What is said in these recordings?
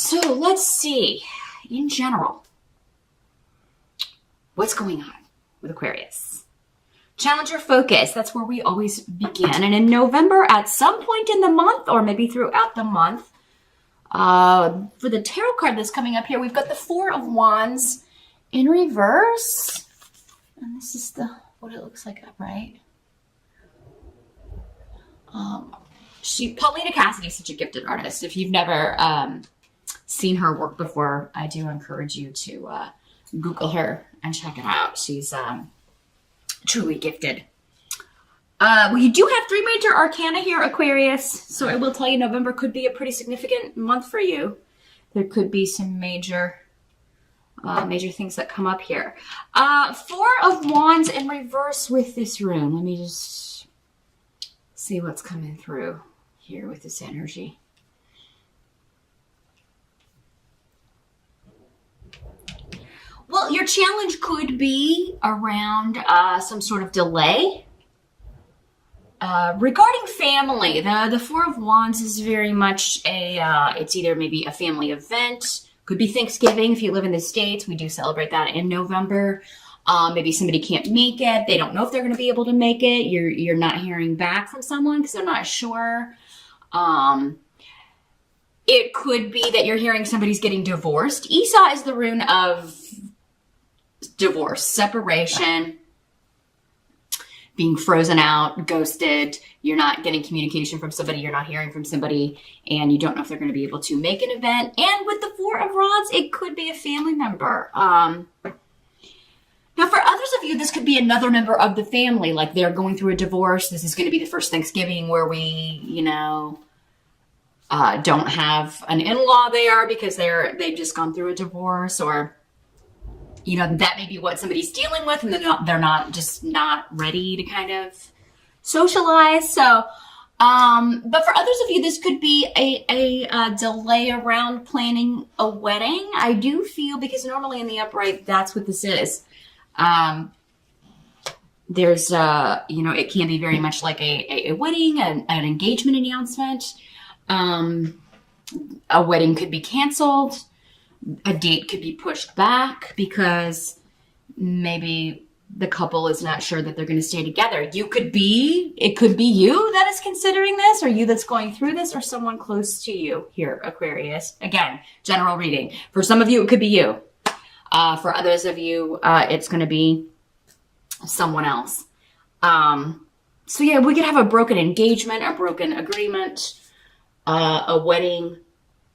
So let's see, in general, what's going on with Aquarius? Challenge your focus. That's where we always begin. And in November, at some point in the month, or maybe throughout the month, for the tarot card that's coming up here, we've got the Four of Wands in reverse. And this is what it looks like upright. Paulina Cassidy is such a gifted artist. If you've never seen her work before, I do encourage you to Google her and check it out. She's truly gifted. We do have 3 major arcana here, Aquarius. So I will tell you, November could be a pretty significant month for you. There could be some major things that come up here. Four of Wands in reverse with this rune. Let me just see what's coming through here with this energy. Well, your challenge could be around some sort of delay. Regarding family, the Four of Wands is very much it's either maybe a family event, could be Thanksgiving. If you live in the States, we do celebrate that in November. Maybe somebody can't make it. They don't know if they're going to be able to make it. You're not hearing back from someone because they're not sure. It could be that you're hearing somebody's getting divorced. Esau is the rune of divorce, separation, being frozen out, ghosted. You're not getting communication from somebody. You're not hearing from somebody, and you don't know if they're going to be able to make an event. And with the Four of Rods, it could be a family member. Now, for others of you, this could be another member of the family. Like they're going through a divorce. This is going to be the first Thanksgiving where we, don't have an in-law there because they've just gone through a divorce, or that may be what somebody's dealing with, and they're not ready to kind of socialize. So, but for others of you, this could be a delay around planning a wedding. I do feel, because normally in the upright, that's what this is. There's, it can be very much like a wedding, an engagement announcement. A wedding could be canceled. A date could be pushed back because maybe the couple is not sure that they're going to stay together. It could be you that is considering this, or you that's going through this, or someone close to you here, Aquarius. Again, general reading. For some of you, it could be you. For others of you, it's going to be someone else. So yeah, we could have a broken engagement, a broken agreement, a wedding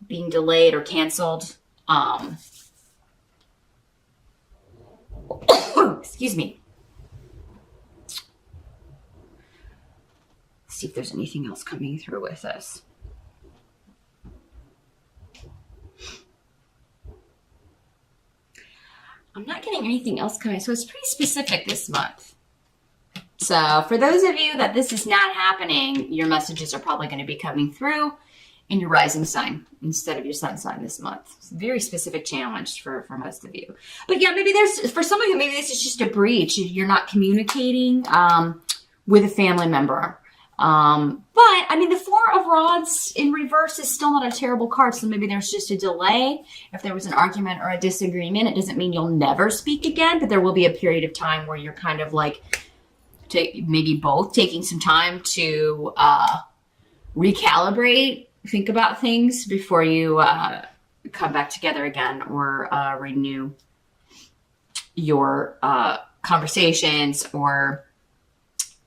being delayed or canceled. Excuse me. Let's see if there's anything else coming through with this. I'm not getting anything else coming, so it's pretty specific this month. So for those of you that this is not happening, your messages are probably going to be coming through in your rising sign instead of your sun sign this month. It's a very specific challenge for most of you. But yeah, for some of you, maybe this is just a breach. You're not communicating with a family member. But I mean, the Four of Rods in reverse is still not a terrible card. So maybe there's just a delay. If there was an argument or a disagreement, it doesn't mean you'll never speak again, but there will be a period of time where you're kind of like, maybe both taking some time to recalibrate, think about things before you come back together again, or renew your conversations, or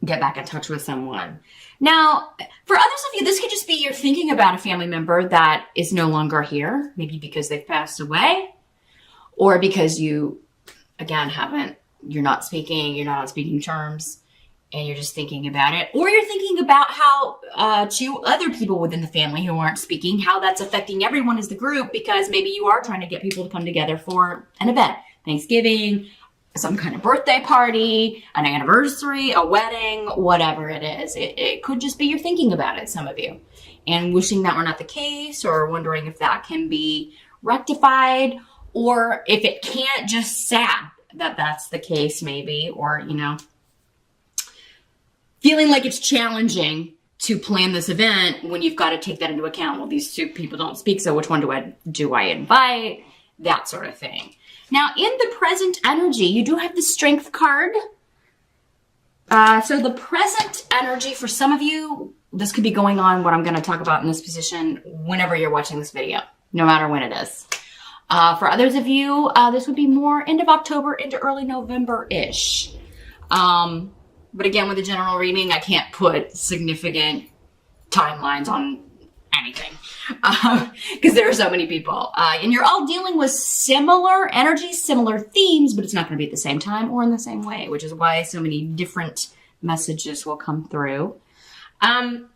get back in touch with someone. Now, for others of you, this could just be you're thinking about a family member that is no longer here, maybe because they've passed away, or because you, again, you're not on speaking terms, and you're just thinking about it. Or you're thinking about how to other people within the family who aren't speaking, how that's affecting everyone as the group, because maybe you are trying to get people to come together for an event, Thanksgiving, some kind of birthday party, an anniversary, a wedding, whatever it is. It could just be you're thinking about it, some of you, and wishing that were not the case, or wondering if that can be rectified, or if it can't, just sad that that's the case maybe, or, feeling like it's challenging to plan this event when you've got to take that into account. Well, these two people don't speak, so which one do I invite? That sort of thing. Now, in the present energy, you do have the Strength card. So the present energy for some of you, this could be going on, what I'm going to talk about in this position, whenever you're watching this video, no matter when it is. For others of you, this would be more end of October into early November-ish. But again, with a general reading, I can't put significant timelines on anything because there are so many people. And you're all dealing with similar energies, similar themes, but it's not going to be at the same time or in the same way, which is why so many different messages will come through. The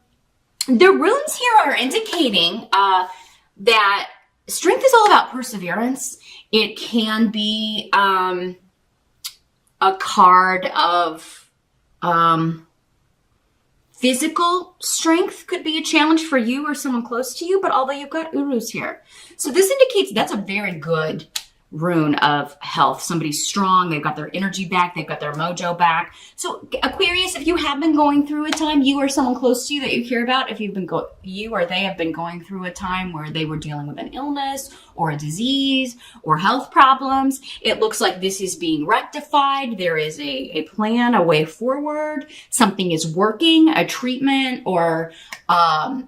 runes here are indicating that strength is all about perseverance. It can be a card of physical strength could be a challenge for you or someone close to you, but although you've got Urus here. So this indicates that's a very good rune of health. Somebody's strong, they've got their energy back, they've got their mojo back. So Aquarius, if you have been going through a time, you or someone close to you that you care about, if you've been you or they have been going through a time where they were dealing with an illness or a disease or health problems, it looks like this is being rectified. There is a plan, a way forward. Something is working, a treatment or a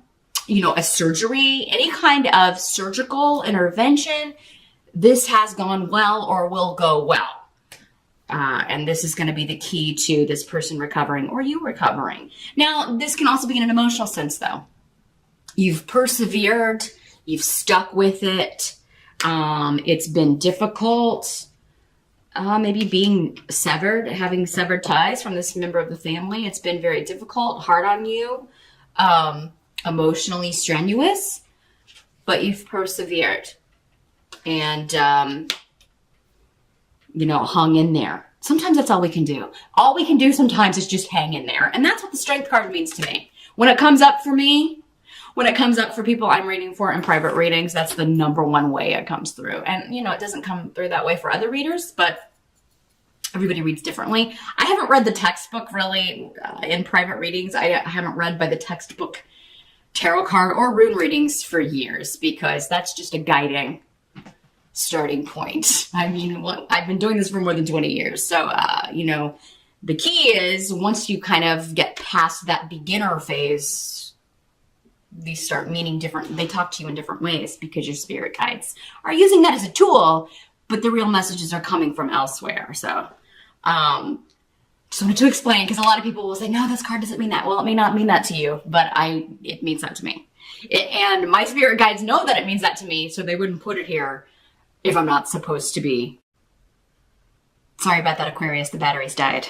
surgery, any kind of surgical intervention. This has gone well or will go well. And this is going to be the key to this person recovering or you recovering. Now, this can also be in an emotional sense, though. You've persevered. You've stuck with it. It's been difficult. Maybe being severed, having severed ties from this member of the family. It's been very difficult, hard on you, emotionally strenuous, but you've persevered. And, hung in there. Sometimes that's all we can do. All we can do sometimes is just hang in there. And that's what the Strength card means to me. When it comes up for me, when it comes up for people I'm reading for in private readings, that's the number one way it comes through. And, it doesn't come through that way for other readers, but everybody reads differently. I haven't read the textbook really in private readings. I haven't read by the textbook tarot card or rune readings for years because that's just a guiding starting point. I mean, I've been doing this for more than 20 years. So, the key is once you kind of get past that beginner phase, these start meaning different. They talk to you in different ways because your spirit guides are using that as a tool, but the real messages are coming from elsewhere. So, just wanted to explain because a lot of people will say, no, this card doesn't mean that. Well, it may not mean that to you, but it means that to me. And my spirit guides know that it means that to me, so they wouldn't put it here if I'm not supposed to be. Sorry about that, Aquarius. The batteries died.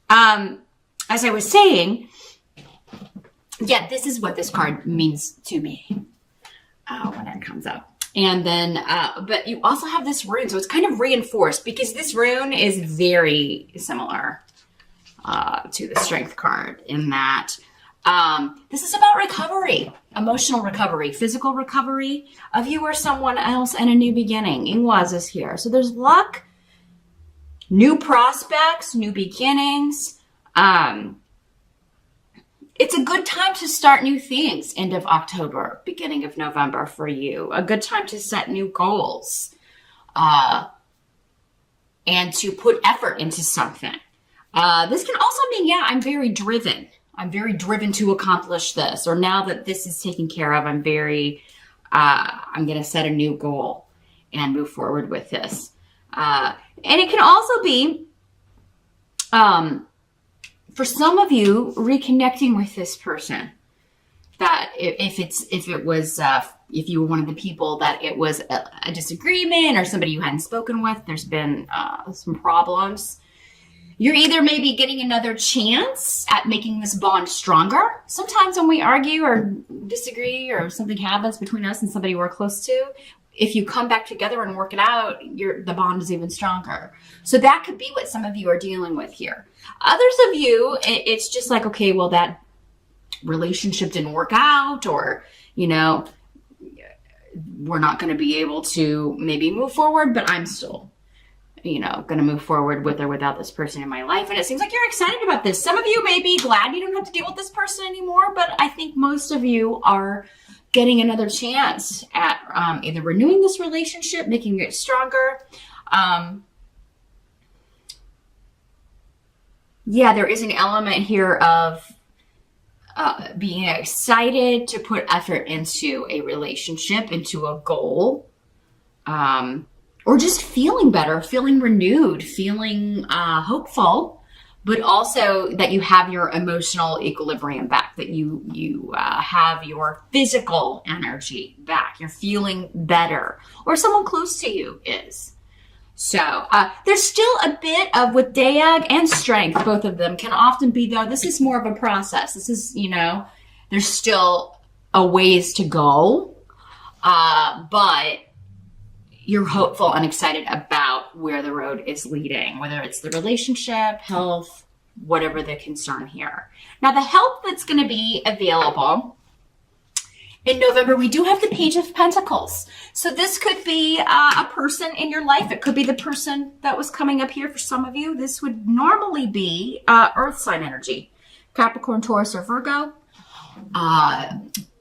As I was saying, yeah, this is what this card means to me when it comes up. And then, but you also have this rune, so it's kind of reinforced because this rune is very similar to the Strength card in that this is about recovery, emotional recovery, physical recovery of you or someone else, and a new beginning. Ingwaz is here. So there's luck, new prospects, new beginnings. It's a good time to start new things, end of October, beginning of November for you. A good time to set new goals and to put effort into something. This can also mean, yeah, I'm very driven. I'm very driven to accomplish this. Or now that this is taken care of, I'm going to set a new goal and move forward with this. And it can also be, for some of you, reconnecting with this person. That if you were one of the people that it was a disagreement or somebody you hadn't spoken with, there's been some problems. You're either maybe getting another chance at making this bond stronger. Sometimes when we argue or disagree or something happens between us and somebody we're close to, if you come back together and work it out, the bond is even stronger. So that could be what some of you are dealing with here. Others of you, it's just like, okay, well, that relationship didn't work out, or, we're not going to be able to maybe move forward, but I'm still going to move forward with or without this person in my life. And it seems like you're excited about this. Some of you may be glad you don't have to deal with this person anymore, but I think most of you are getting another chance at either renewing this relationship, making it stronger. Yeah, there is an element here of being excited to put effort into a relationship, into a goal, or just feeling better, feeling renewed, feeling hopeful, but also that you have your emotional equilibrium back, that you have your physical energy back. You're feeling better, or someone close to you is. So there's still a bit of, with Deag and Strength, both of them can often be, though, this is more of a process. This is, there's still a ways to go, but you're hopeful and excited about where the road is leading, whether it's the relationship, health, whatever the concern here. Now, the help that's going to be available in November, we do have the Page of Pentacles. So this could be a person in your life. It could be the person that was coming up here for some of you. This would normally be Earth sign energy, Capricorn, Taurus, or Virgo.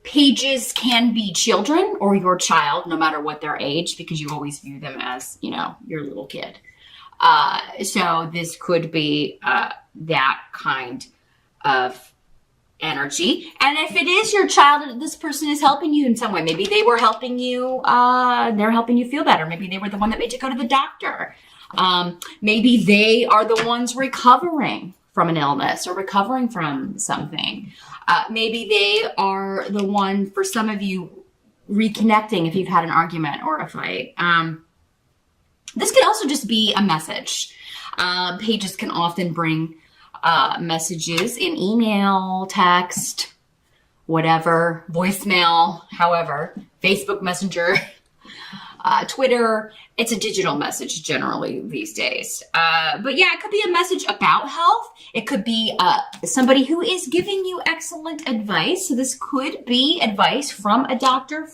Pages can be children or your child, no matter what their age, because you always view them as, your little kid. So this could be that kind of energy. And if it is your child, this person is helping you in some way. Maybe they were helping you, they're helping you feel better. Maybe they were the one that made you go to the doctor. Maybe they are the ones recovering from an illness or recovering from something. Maybe they are the one, for some of you, reconnecting if you've had an argument or a fight. This could also just be a message. Pages can often bring messages in email, text, whatever, voicemail, however, Facebook Messenger, Twitter. It's a digital message generally these days. But yeah, it could be a message about health. It could be somebody who is giving you excellent advice. So this could be advice from a doctor,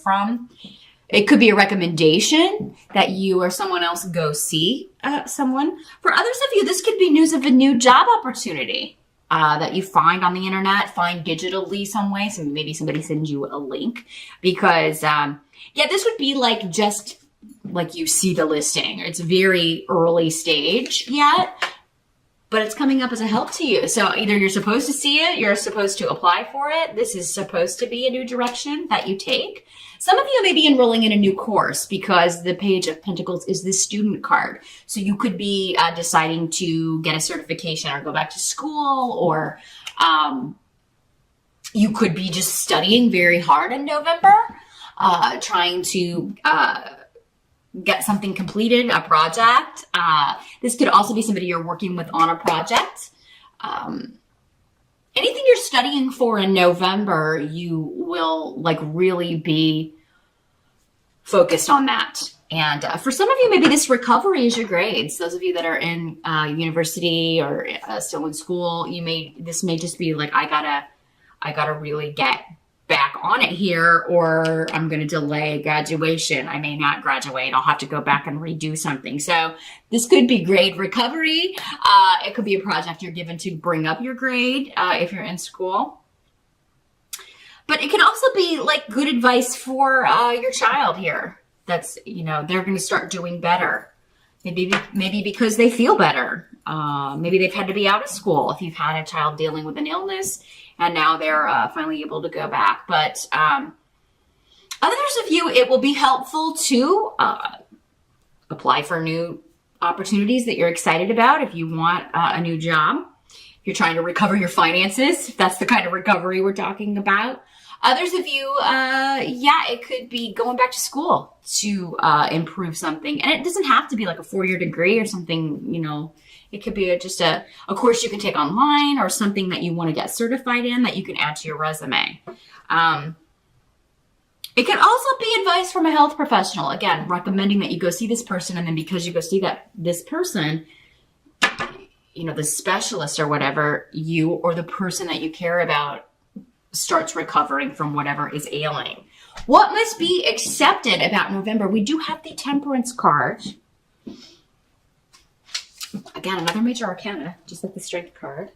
it could be a recommendation that you or someone else go see someone. For others of you, this could be news of a new job opportunity that you find on the internet, find digitally some way. So maybe somebody sends you a link because, this would be like just like you see the listing. It's very early stage yet, but it's coming up as a help to you. So either you're supposed to see it, you're supposed to apply for it. This is supposed to be a new direction that you take. Some of you may be enrolling in a new course because the Page of Pentacles is the student card. So you could be deciding to get a certification or go back to school, or you could be just studying very hard in November, trying to get something completed, a project. This could also be somebody you're working with on a project. Anything you're studying for in November, you will really be focused on that. And for some of you, maybe this recovery is your grades. Those of you that are in university or still in school, this may just be like, I gotta really get back on it here, or I'm going to delay graduation. I may not graduate. I'll have to go back and redo something. So this could be grade recovery. It could be a project you're given to bring up your grade if you're in school. But it can also be like good advice for your child here. That's, they're going to start doing better. Maybe because they feel better. Maybe they've had to be out of school if you've had a child dealing with an illness, and now they're finally able to go back. But others of you, it will be helpful to apply for new opportunities that you're excited about if you want a new job. If you're trying to recover your finances, if that's the kind of recovery we're talking about. Others of you, it could be going back to school to improve something. And it doesn't have to be like a 4-year degree or something, It could be just a course you can take online, or something that you want to get certified in that you can add to your resume. It can also be advice from a health professional. Again, recommending that you go see this person, and then because you go see this person, the specialist or whatever, you or the person that you care about starts recovering from whatever is ailing. What must be accepted about November? We do have the Temperance card. Again, another major arcana, just like the Strength card.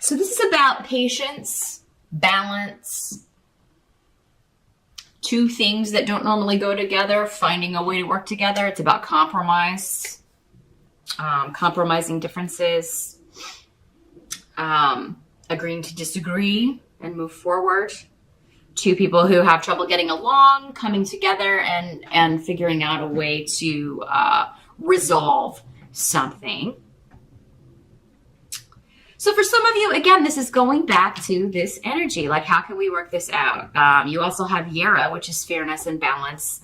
So this is about patience, balance, two things that don't normally go together, finding a way to work together. It's about compromise, compromising differences, agreeing to disagree and move forward. Two people who have trouble getting along, coming together and figuring out a way to resolve something. So for some of you, again, this is going back to this energy. Like, how can we work this out? You also have Yara, which is fairness and balance,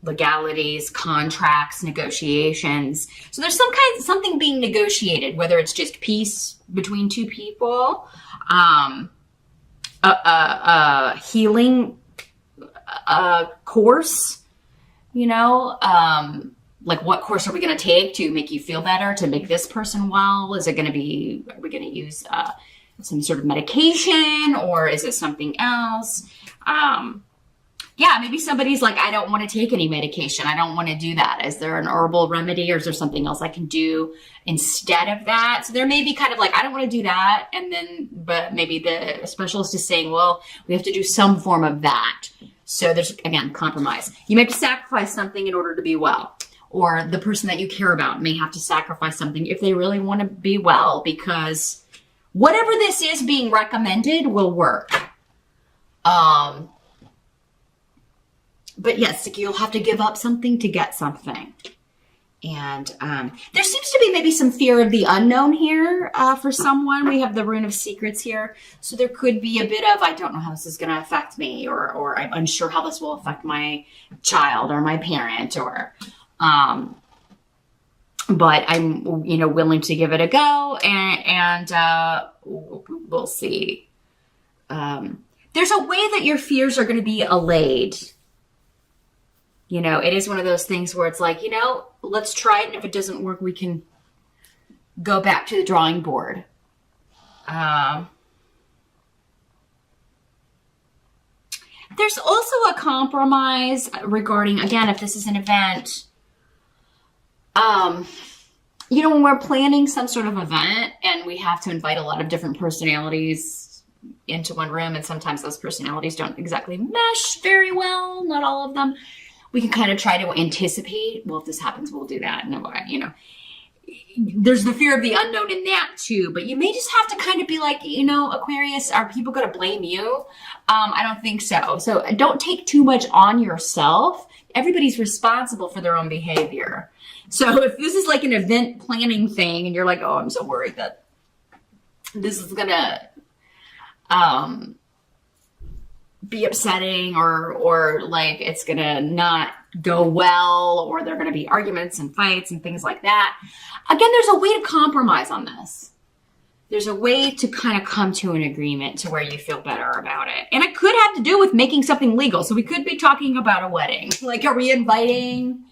legalities, contracts, negotiations. So there's something being negotiated, whether it's just peace between two people, healing course, you know, like what course are we going to take to make you feel better, to make this person well? Is it going to be, are we going to use some sort of medication, or is it something else? Yeah, maybe somebody's like, I don't want to take any medication. I don't want to do that. Is there an herbal remedy, or is there something else I can do instead of that? So there may be kind of like, I don't want to do that. And then, but maybe the specialist is saying, well, we have to do some form of that. So there's, again, compromise. You may have to sacrifice something in order to be well. Or the person that you care about may have to sacrifice something if they really want to be well, because whatever this is being recommended will work. But yes, you'll have to give up something to get something. And there seems to be maybe some fear of the unknown here for someone. We have the Rune of Secrets here. So there could be a bit of, I don't know how this is going to affect me, or I'm unsure how this will affect my child or my parent, or... but I'm, you know, willing to give it a go, and we'll see. There's a way that your fears are going to be allayed. You know, it is one of those things where it's like, you know, let's try it. And if it doesn't work, we can go back to the drawing board. There's also a compromise regarding, again, if this is an event, you know, when we're planning some sort of event and we have to invite a lot of different personalities into one room, and sometimes those personalities don't exactly mesh very well, not all of them, we can kind of try to anticipate, well, if this happens, we'll do that. And, you know, there's the fear of the unknown in that too, but you may just have to kind of be like, you know, Aquarius, are people going to blame you? I don't think so. So don't take too much on yourself. Everybody's responsible for their own behavior. So if this is like an event planning thing and you're like, oh, I'm so worried that this is going to be upsetting, or like it's going to not go well, or there are going to be arguments and fights and things like that. Again, there's a way to compromise on this. There's a way to kind of come to an agreement to where you feel better about it. And it could have to do with making something legal. So we could be talking about a wedding. Like, are we inviting,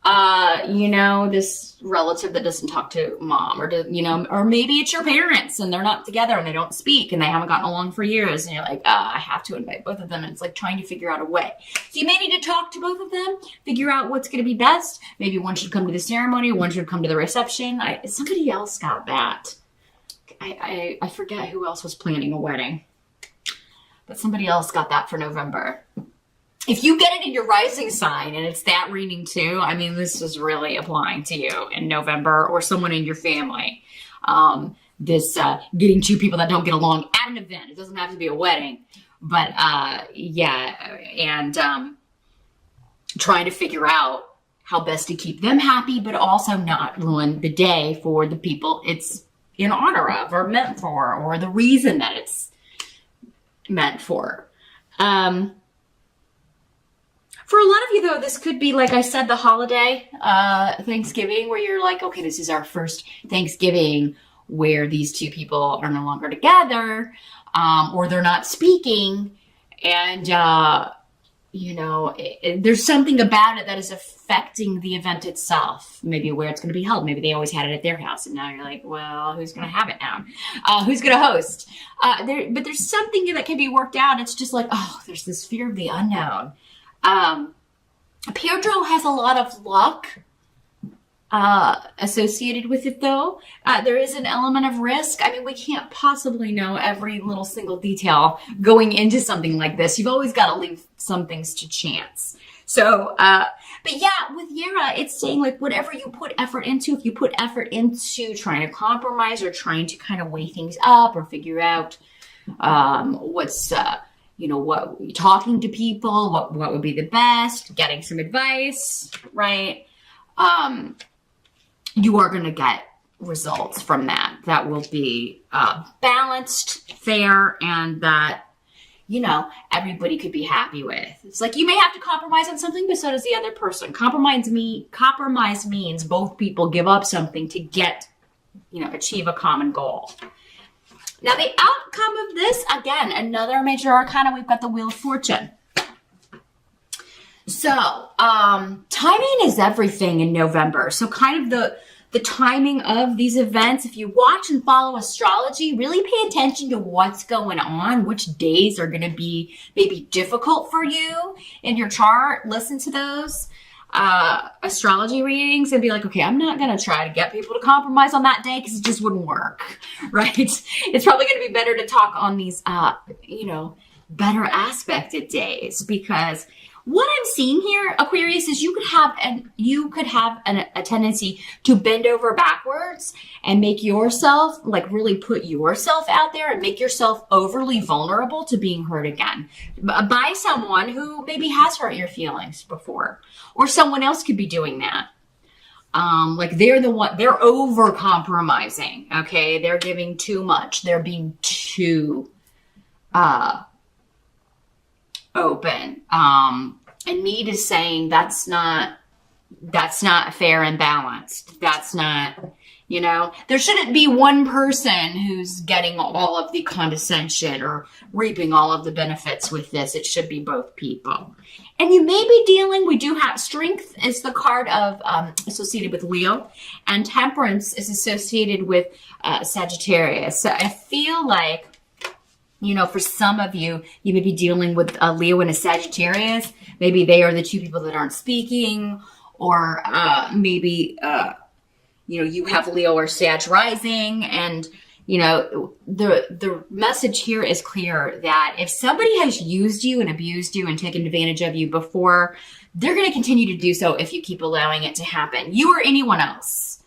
you know, this relative that doesn't talk to mom, or you know, or maybe it's your parents and they're not together and they don't speak and they haven't gotten along for years. And you're like, I have to invite both of them. And it's like trying to figure out a way. So you may need to talk to both of them, figure out what's going to be best. Maybe one should come to the ceremony, one should come to the reception. Somebody else got that. I forget who else was planning a wedding, but somebody else got that for November. If you get it in your rising sign and it's that reading too, I mean, this is really applying to you in November, or someone in your family. This getting two people that don't get along at an event. It doesn't have to be a wedding, but yeah, and trying to figure out how best to keep them happy, but also not ruin the day for the people it's in honor of, or meant for, or the reason that it's meant for. For a lot of you, though, this could be, like I said, the holiday, Thanksgiving, where you're like, okay, this is our first Thanksgiving where these two people are no longer together, or they're not speaking. And, you know, there's something about it that is affecting the event itself. Maybe where it's going to be held. Maybe they always had it at their house, and now you're like, well, who's going to have it now? Who's going to host? But there's something that can be worked out. It's just like, oh, there's this fear of the unknown. Pedro has a lot of luck associated with it, though. There is an element of risk. I mean, we can't possibly know every little single detail going into something like this. You've always got to leave some things to chance. So, but yeah, with Yara, it's saying like whatever you put effort into, if you put effort into trying to compromise or trying to kind of weigh things up or figure out what's, what talking to people, what would be the best, getting some advice, right? You are going to get results from that. That will be balanced, fair, and that, everybody could be happy with. It's like you may have to compromise on something, but so does the other person. Compromise means both people give up something to get, achieve a common goal. Now, the outcome of this, again, another major arcana, we've got the Wheel of Fortune. So, timing is everything in November. So kind of the timing of these events, if you watch and follow astrology, really pay attention to what's going on, which days are going to be maybe difficult for you in your chart. Listen to those astrology readings and be like, okay, I'm not going to try to get people to compromise on that day because it just wouldn't work, right? It's probably going to be better to talk on these, better aspected days, because what I'm seeing here, Aquarius, is you could have a tendency to bend over backwards and make yourself, like really put yourself out there and make yourself overly vulnerable to being hurt again by someone who maybe has hurt your feelings before, or someone else could be doing that. Like they're over compromising. Okay. They're giving too much. They're being too, open. And Need is saying that's not fair and balanced. That's not, there shouldn't be one person who's getting all of the condescension or reaping all of the benefits with this. It should be both people. And you may be we do have Strength is the card of, associated with Leo, and Temperance is associated with, Sagittarius. So I feel like, for some of you, you may be dealing with a Leo and a Sagittarius. Maybe they are the two people that aren't speaking, or maybe, you have Leo or Sag rising. And, the message here is clear that if somebody has used you and abused you and taken advantage of you before, they're going to continue to do so if you keep allowing it to happen. You or anyone else.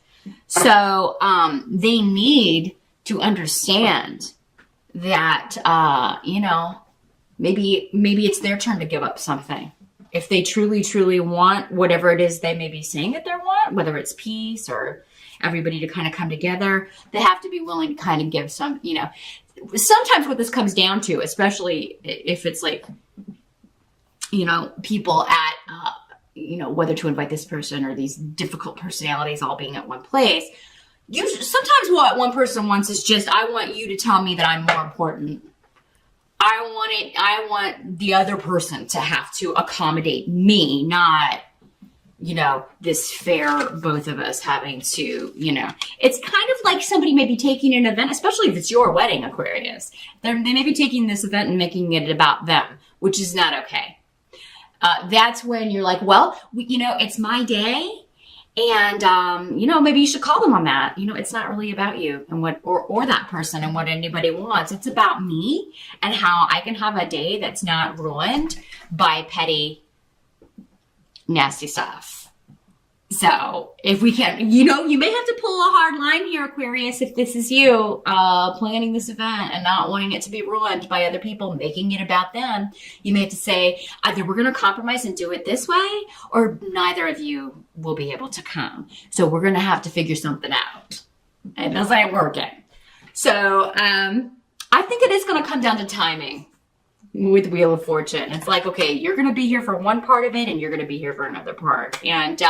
So they need to understand that, maybe it's their turn to give up something. If they truly, truly want whatever it is they may be saying that they want, whether it's peace or everybody to kind of come together, they have to be willing to kind of give some, sometimes what this comes down to, especially if it's like, people at, whether to invite this person or these difficult personalities all being at one place. Sometimes what one person wants is just, I want you to tell me that I'm more important. I want the other person to have to accommodate me, not, this fair, both of us having to, it's kind of like somebody may be taking an event, especially if it's your wedding, Aquarius. They may be taking this event and making it about them, which is not okay. That's when you're like, well, it's my day. And, maybe you should call them on that. It's not really about you and what, or that person and what anybody wants. It's about me and how I can have a day that's not ruined by petty, nasty stuff. So if we can, you may have to pull a hard line here, Aquarius, if this is you, planning this event and not wanting it to be ruined by other people, making it about them. You may have to say, either we're going to compromise and do it this way, or neither of you will be able to come. So we're going to have to figure something out. And this ain't working. So, I think it is going to come down to timing with Wheel of Fortune. It's like, okay, you're going to be here for one part of it and you're going to be here for another part. And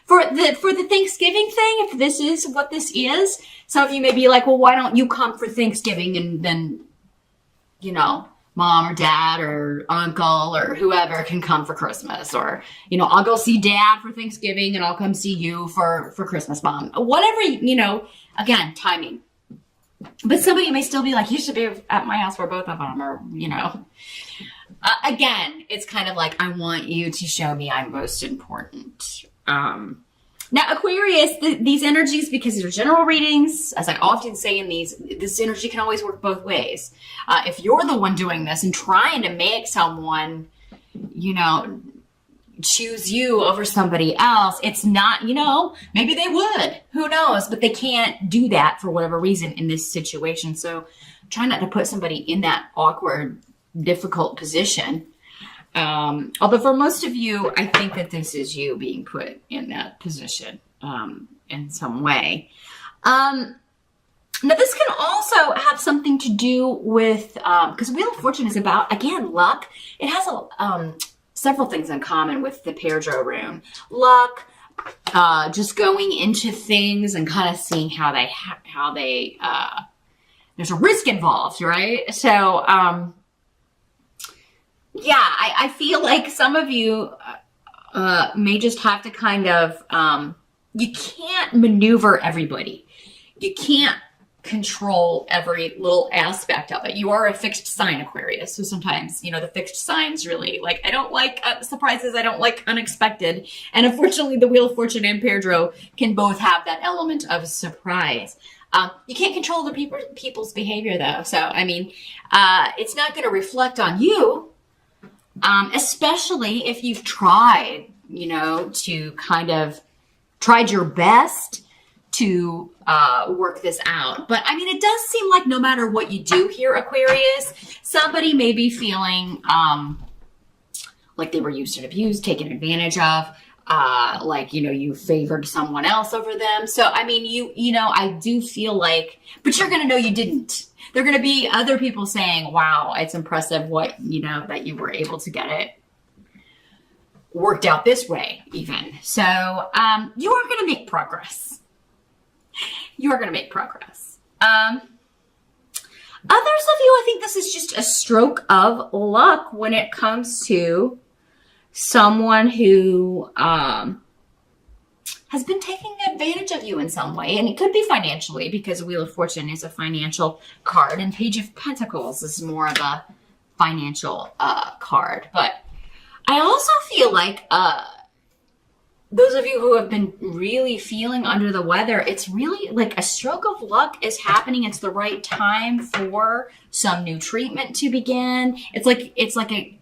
for the Thanksgiving thing, if this is what this is, some of you may be like, well, why don't you come for Thanksgiving and then, mom or dad or uncle or whoever can come for Christmas, or, I'll go see dad for Thanksgiving and I'll come see you for Christmas, mom. Whatever, again, timing. But somebody may still be like, you should be at my house for both of them, or, Again, it's kind of like, I want you to show me I'm most important. Now, Aquarius, these energies, because they're general readings, as I often say in these, this energy can always work both ways. If you're the one doing this and trying to make someone, you know, choose you over somebody else, it's not, you know, maybe they would, who knows, but they can't do that for whatever reason in this situation. So try not to put somebody in that awkward, difficult position. Although for most of you, I think that this is you being put in that position in some way. Now, this can also have something to do with, because Wheel of Fortune is about, again, luck. It has several things in common with the Pedro rune. Luck, just going into things and kind of seeing how they there's a risk involved, right? So, yeah, I feel like some of you may just have to kind of, you can't maneuver everybody. You can't control every little aspect of it. You are a fixed sign, Aquarius. So sometimes, you know, the fixed signs really, like, I don't like surprises. I don't like unexpected. And unfortunately, the Wheel of Fortune and Pedro can both have that element of surprise. You can't control the people's behavior, though. So, I mean, it's not going to reflect on you. Especially if you've tried, you know, to kind of tried your best to work this out. But I mean, it does seem like no matter what you do here, Aquarius, somebody may be feeling like they were used and abused, taken advantage of, like, you know, you favored someone else over them. So, I mean, you know, I do feel like, but you're going to know you didn't. There are going to be other people saying, wow, it's impressive what, you know, that you were able to get it worked out this way even. So you are going to make progress. You are going to make progress. Others of you, I think this is just a stroke of luck when it comes to someone who has been taking advantage of you in some way. And it could be financially, because Wheel of Fortune is a financial card and Page of Pentacles is more of a financial card. But I also feel like those of you who have been really feeling under the weather, it's really like a stroke of luck is happening. It's the right time for some new treatment to begin. It's like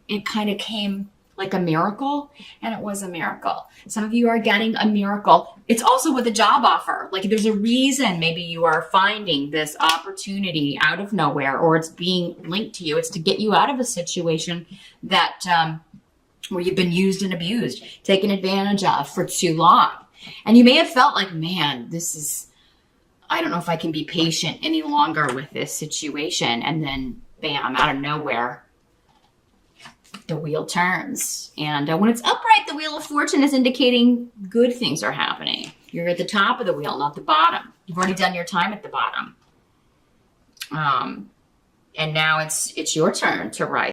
it kind of came like a miracle, and it was a miracle. Some of you are getting a miracle. It's also with a job offer. Like, there's a reason maybe you are finding this opportunity out of nowhere, or it's being linked to you. It's to get you out of a situation that where you've been used and abused, taken advantage of for too long. And you may have felt like, man, this is, I don't know if I can be patient any longer with this situation. And then bam, out of nowhere, the wheel turns. And when it's upright, the Wheel of Fortune is indicating good things are happening. You're at the top of the wheel, not the bottom. You've already done your time at the bottom. And now it's your turn to rise.